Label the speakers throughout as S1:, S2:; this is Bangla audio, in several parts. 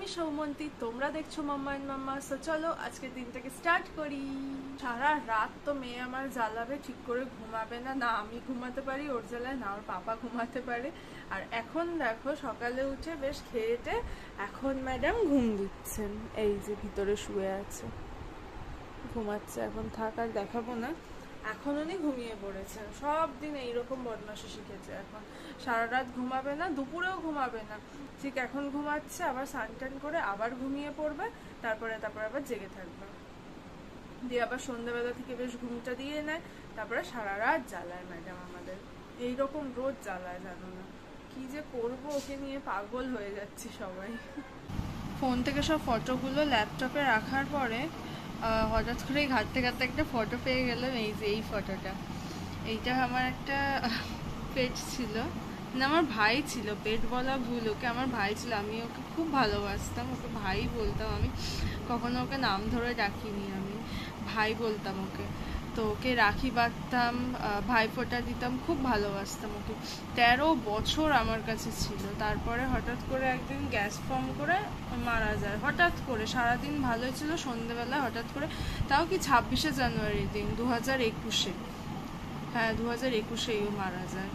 S1: আমি সৌমন্তী, তোমরা দেখছো মাম্মা এন্ড মাম্মা। সো চলো আজকের দিনটাকে স্টার্ট করি। সারা রাত তো মেয়ে আমার জ্বালাবে, ঠিক করে ঘুমাবে না। না আমি ঘুমাতে পারি ওর জ্বালায়, না ওর পাপা ঘুমাতে পারে। আর এখন দেখো সকালে উঠে বেশ খেয়েটে এখন ম্যাডাম ঘুম দিচ্ছেন, এই যে ভিতরে শুয়ে আছে, ঘুমাচ্ছে। এখন থাক আর দেখাবো না, এখন উনি ঘুমিয়ে পড়েছেন। সব দিন এইরকম বদমাশি শিখেছে। এখন সারা রাত ঘুমাবে না, দুপুরেও ঘুমাবে না, ঠিক এখন ঘুমাচ্ছে, আবার স্নান করে আবার ঘুমিয়ে পড়বে, তারপরে আবার জেগে থাকবে, দিয়ে আবার সন্ধ্যাবেলা থেকে বেশ ঘুমটা দিয়ে নেয়, তারপরে সারা রাত জ্বালায় ম্যাডাম আমাদের। এইরকম রোজ জ্বালায়, জানো না কি যে করবো, ওকে নিয়ে পাগল হয়ে যাচ্ছি সবাই। ফোন থেকে সব ফটোগুলো ল্যাপটপে রাখার পরে হঠাৎ করে ঘাটতে ঘাটতে একটা ফটো পেয়ে গেলাম। এই যে এই ফটোটা, এইটা আমার একটা পেট ছিল, না আমার ভাই ছিল, পেট বলা ভুল, ওকে আমার ভাই ছিল। আমি ওকে খুব ভালোবাসতাম, ওকে ভাই বলতাম। আমি কখনো ওকে নাম ধরে ডাকিনি, আমি ভাই বলতাম ওকে। তো ওকে রাখি বাঁধতাম, ভাইফোঁটা দিতাম, খুব ভালোবাসতাম ওকে। 13 বছর আমার কাছে ছিল। তারপরে হঠাৎ করে একদিন গ্যাস ফর্ম করে মারা যায়, হঠাৎ করে। সারাদিন ভালোই ছিল, সন্ধ্যেবেলা হঠাৎ করে, তাও কি 26শে জানুয়ারির দিন, 2021-এ, হ্যাঁ 2021-এই ও মারা যায়।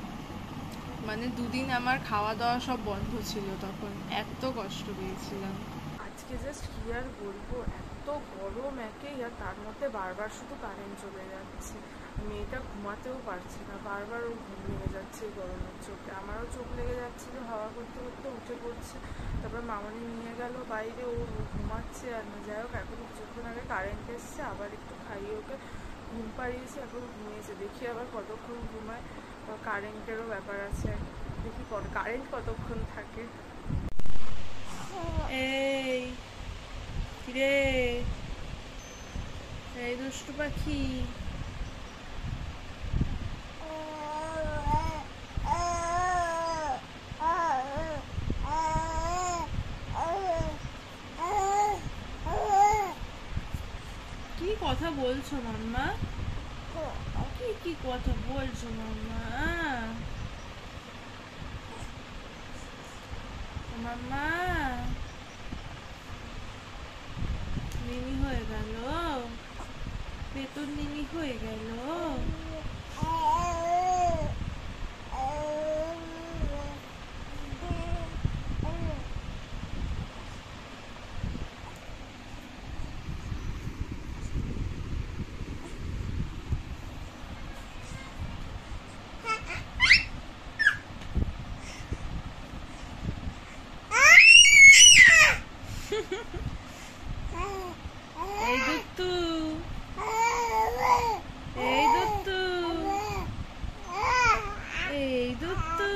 S1: মানে দুদিন আমার খাওয়া দাওয়া সব বন্ধ ছিল, তখন এত কষ্ট পেয়েছিলাম। আজকে জাস্ট কি আর বলবো, এত গরম একে, আর তার মধ্যে বারবার শুধু কারেন্ট চলে যাচ্ছে। মেয়েটা ঘুমাতেও পারছে না, বারবার ও ঘুম লেগে যাচ্ছে গরমের চোখে। আমারও চোখ লেগে যাচ্ছিল, হাওয়া করতে করতে উঠে পড়ছে। তারপর মামনি নিয়ে গেল বাইরে, ও ঘুমাচ্ছে। আর যাই হোক, এখন কিছুক্ষণ আগে কারেন্ট এসছে, আবার একটু খাইয়ে ওকে ঘুম পাড়িয়েছে, এখন ঘুমিয়েছে। দেখি আবার কতক্ষণ ঘুমায়, কারেন্টেরও ব্যাপার আছে, দেখি কারেন্ট কতক্ষণ থাকে। এই রে, এই দুষ্টু পাখি, কি কথা বলছো মাম্মা? কি কথা বলছো মাম্মা? মাম্মা মিনি হয়ে গেল, বেতন মিনি হয়ে গেল। এই দুত্তু, এই দুত্তু, এই দুত্তু,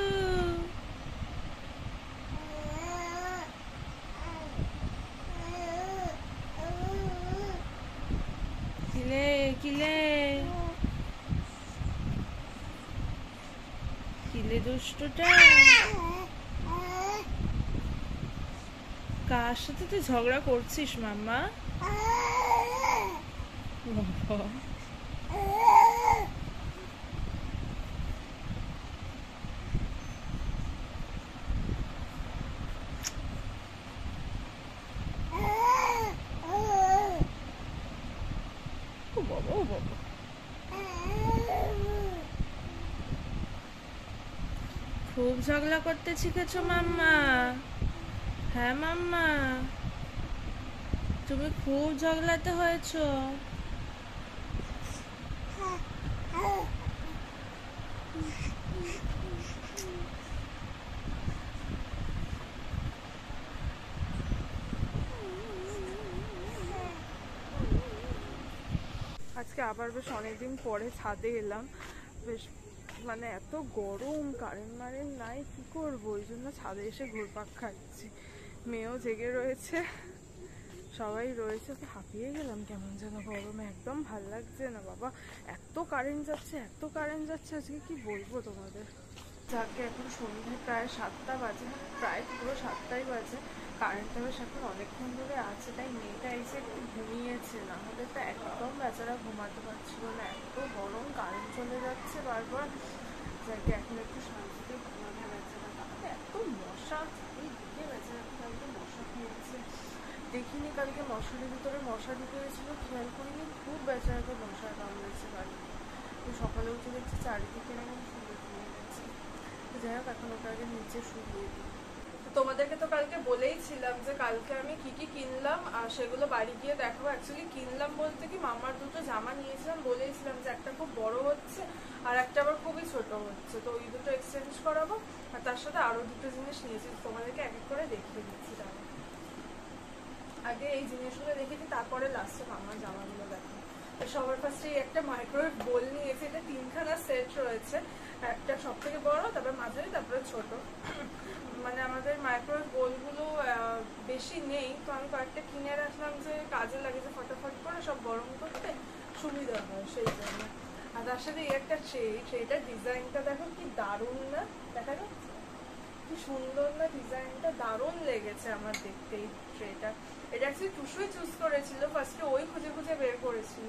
S1: কিলে কিলে কিলে দুষ্টুটা। কার সাথে তুই ঝগড়া করছিস মাম্মা? বাবা, ও বাবা, ও বাবা। খুব ঝগড়া করতে শিখেছো মাম্মা? হ্যাঁ মাম্মা, তুমি খুব ঝগড়াতে হয়েছো। আজকে আবার বেশ অনেকদিন পরে ছাদে এলাম। বেশ মানে এত গরম, কারেন্ট মারেন্ট নাই, কি করবো, ওই জন্য ছাদে এসে ঘুরপাক খাচ্ছি। মেয়েও জেগে রয়েছে, সবাই রয়েছে। ওকে হাঁপিয়ে গেলাম কেমন যেন গরমে, একদম ভাল লাগছে না বাবা। এত কারেন্ট যাচ্ছে, এত কারেন্ট যাচ্ছে, আজকে কি বলবো তোমাদের। যাকে এখন সন্ধ্যে প্রায় 7টা বাজে, প্রায় পুরো 7টাই বাজে। কারেন্টটা বেশ এখন অনেকক্ষণ ধরে আছে, তাই মেয়েটা এসে একটু ঘুমিয়েছে, না হলে তো একদম বেচারা ঘুমাতে পারছিল না, এত গরম, কারেন্ট চলে যাচ্ছে বারবার। যাকে এখন একটু শান্তিতে ঘুমাতে বেচারা, তাহলে এত এত মশা, এই দিকে বেঁচে কালকে মশা খেয়েছে, দেখিনি কালকে মশারির ভিতরে মশা ঢুকে গেছিল, খেয়াল করিনি, খুব বেচারাকে মশা কামড়েছে কালকে। তো সকালে উঠে দেখছি চারিদিকে এরকম শুয়ে দিয়ে গেছে। যাই হোক এখন ওটা আগে নিচে শুয়ে দিই। তোমাদেরকে তো কালকে বলেইছিলাম যে কালকে আমি কি কি কিনলাম আর সেগুলো বাড়ি গিয়ে দেখাবো। অ্যাকচুয়ালি কিনলাম বলতে কি মামার দুটো জামা নিয়েছিলাম, বলেইছিলাম যে একটা খুব বড় হচ্ছে আর একটা আবার খুবই ছোট হচ্ছে, তো ওই দুটো এক্সচেঞ্জ করাবো। আর তার সাথে আরো দুটো জিনিস নিয়েছি, তোমাদেরকে এক এক করে দেখিয়ে দিচ্ছি। আগে এই জিনিসগুলো দেখে দিই, তারপরে লাস্টে মামার জামাগুলো দেখো। সবার ফার্স্টে একটা মাইক্রোওয়েভ বোল নিয়েছি, এটা 3খানা সেট রয়েছে, একটা সব থেকে বড়, তারপরে মাঝারি, তারপরে ছোট। মানে আমাদের মাইক্রোওয়েভ বোলগুলো বেশি নেই, তো আমি কয়েকটা কিনে রাখলাম যে কাজে লাগে, যে ফটাফট করে সব গরম করতে সুবিধা হয় সেই জন্য। আর তার সাথে এই একটা ট্রেটার ডিজাইনটা দেখো কি দারুণ না, দেখা যাচ্ছে কি সুন্দর না ডিজাইনটা, দারুণ লেগেছে আমার দেখতে এই ট্রেটা। এটা অ্যাকচুয়ালি টুসুই চুজ করেছিল ফার্স্টে, ওই খুঁজে খুঁজে বের করেছিল,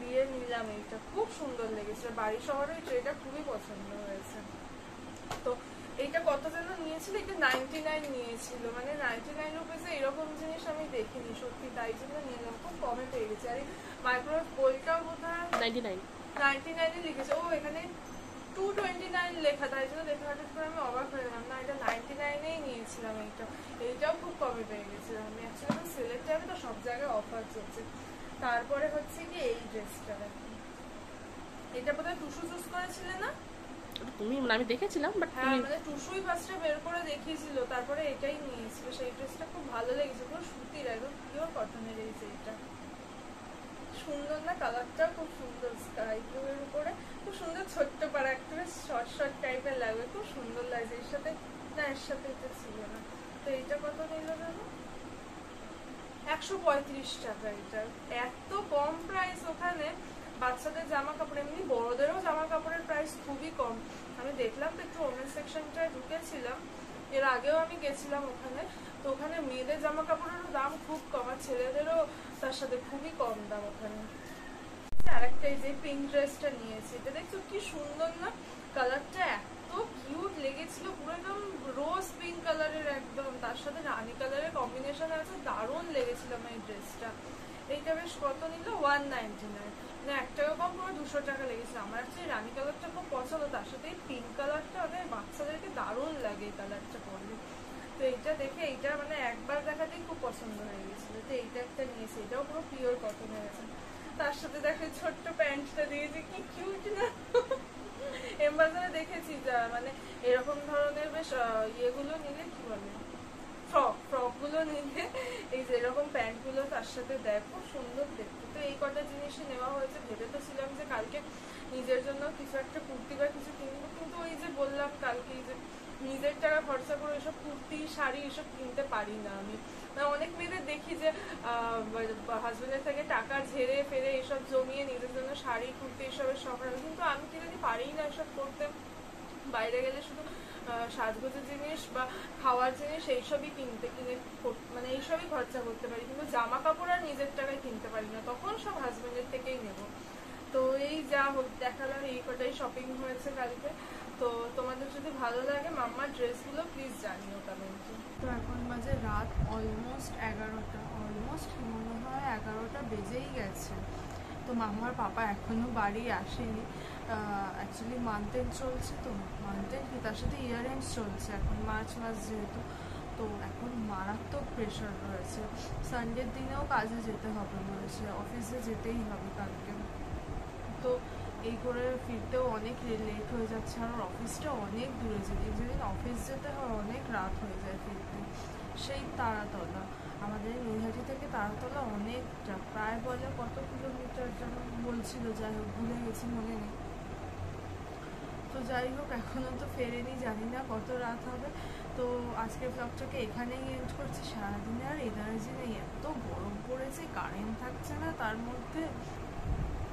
S1: দিয়ে নিলাম। এইটা খুব সুন্দর লেগেছে, বাড়ি শহরে এই ট্রেটা খুবই পছন্দ হয়েছে। তো এইটা কত যেন নিয়েছিল, এটা 99 নিয়েছিল, মানে 99 রুপিসে এরকম জিনিস আমি দেখিনি সত্যি, তাই জন্য নিলাম, খুব কমে পেয়ে গেছে। আর এই মাইক্রোওয়েভ বোলটাও বোধহয় 99 লিখেছে, ও এখানে 229 লেখা, তাই জন্য দেখে হঠাৎ করে আমি অবাক হয়ে গেলাম। না, এটা 99-এই নিয়েছিলাম। এইটাও খুব কমে পেয়ে গেছিলাম আমি, অ্যাকচুয়ালি সেলের টাইমে তো সব জায়গায় অফার চলছে। তারপরে হচ্ছে কি এই ড্রেসটা দেখো, এটা বোধহয় টুসু চুজ করেছিলে না
S2: তুমি? আমি দেখেছিলাম, বাট
S1: হ্যাঁ, মানে টুসুই ফার্স্টে বের করে দেখিয়েছিল, তারপরে এটাই নিয়েছিল। সেই ড্রেসটা খুব ভালো লেগেছে, পুরো সুতির, একদম পিওর কটনের। এই যে এটা সুন্দর না, কালারটা খুব সুন্দর, স্কাই ব্লু এর উপরে খুব সুন্দর, ছোট্ট পাড়া একটা শর্ট শর্ট টাইপের লাগবে, খুব সুন্দর লাগছে। এর সাথে না, এর সাথে এটা ছিল না। তো এইটা কত নিল জানো? 135 টাকা। এটা এত কম প্রাইস ওখানে। বাচ্চাদের জামা কাপড়, এমনি বড়দেরও জামা কাপড়ের প্রাইস খুবই কম। আমি দেখলাম তো, একটু ওমেন সেকশনটায় ঢুকেছিলাম, এর আগেও আমি গেছিলাম ওখানে, তো ওখানে মেয়েদের জামা কাপড়েরও দাম খুব কম, আর ছেলেদেরও তার সাথে খুবই কম দাম ওখানে। আরেকটা এই যে পিঙ্ক ড্রেসটা নিয়েছি, এটা দেখছো কি সুন্দর না, কালারটা এত কিউট লেগেছিল, পুরো একদম রোজ পিঙ্ক কালারের, একদম তার সাথে রানী কালারের কম্বিনেশন আছে, দারুণ লেগেছিল আমার এই ড্রেসটা। এইটা বেশ কত নিল? 199, মানে 1 টাকা কম, পুরো 200 টাকা লেগেছিল। আমার অ্যাকচুয়ালি রানী কালারটা খুব পছন্দ, তার সাথে এই পিঙ্ক কালারটা ওদের বাচ্চাদেরকে দারুণ লাগে এই কালারটা পরলে। তো এইটা দেখে এইটা মানে একবার দেখাতেই খুব পছন্দ হয়ে গেছিল, তো এইটা একটা নিয়েছি, এটাও পুরো পিওর কটনের আছে। তার সাথে দেখে ছোট্ট প্যান্টটা দিয়েছে, কি কিউট না। এমবাজারে দেখেছি যা, মানে এরকম ধরনের বেশ ইয়েগুলো নিলে, কি বলে, ফ্রক গুলো নিলে এই যে এরকম প্যান্ট গুলো তার সাথে দেয়, খুব সুন্দর দেখতে। তো এই কটা জিনিসই নেওয়া হয়েছে। ভেবে তো ছিলাম যে কালকে নিজের জন্য কিছু একটা কুর্তি বা কিছু কিনবো, কিন্তু ওই যে বললাম কালকে, এই যে নিজের টাকা খরচা করে এসব কুর্তি শাড়ি এসব কিনতে পারি না আমি। মানে অনেক মেয়েদের দেখি যে হাজবেন্ডের থেকে টাকা ঝেড়ে ফেরে এসব জমিয়ে নিজের জন্য শাড়ি কুর্তি এসবের শখ রাখে, কিন্তু আমি কি জানি পারি না এসব করতে। বাইরে গেলে শুধু সাজগোজের জিনিস বা খাওয়ার জিনিস এইসবই মানে এইসবই খরচা করতে পারি, কিন্তু জামা কাপড় আর নিজের টাকায় কিনতে পারি না, তখন সব হাজবেন্ডের থেকেই নেব। তো এই যা দেখালাম, এই কটাই শপিং হয়েছে কালকে। তো তোমাদের যদি ভালো লাগে মাম্মার ড্রেসগুলো প্লিজ জানিও কমেন্টে। তো এখন বাজে রাত অলমোস্ট 11টা, অলমোস্ট মনে হয় 11টা বেজেই গেছে। তো মাম্মার পাপা এখনো বাড়ি আসেনি, অ্যাকচুয়ালি মান্থ এন্ড চলছে, তো মান্থ এন্ড কি তার সাথে ইয়ার এন্ড চলছে, এখন মার্চ মাস যেহেতু, তো এখন মারাত্মক প্রেশার রয়েছে। সানডের দিনেও কাজে যেতে হবে বলেছে, অফিসে যেতেই হবে কালকে। তো এই করে ফিরতেও অনেক লেট হয়ে যাচ্ছে, আর অফিসটা অনেক দূরে, যেদিন অফিস যেতে হয় অনেক রাত হয়ে যায় ফিরতে। সেই তারাতলা, আমাদের নৈহাটি থেকে তারাতলা অনেকটা, প্রায় বলে কত কিলোমিটার যেন বলছিল, যাই হোক ভুলে গেছি, মনে নেই। তো যাই হোক এখনও তো ফেরেনি, জানি না কত রাত হবে। তো আজকের ব্লগটাকে এখানেই এন্ড করছি। সারাদিনে আর এনার্জি নেই, এত গরম পড়েছে, কারেন্ট থাকছে না তার মধ্যে।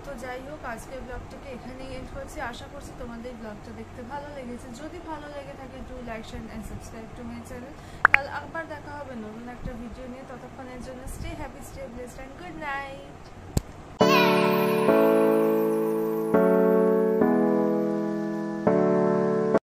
S1: তো যাই হোক আজকের ব্লগটাকে এখানেই এন্ড করছি। আশা করছি তোমাদের ব্লগটা দেখতে ভালো লেগেছে। যদি ভালো লেগে থাকে do like share and subscribe to my channel. কাল আবার দেখা হবে নতুন একটা ভিডিও নিয়ে, ততক্ষণের জন্য stay happy, stay blessed and good night.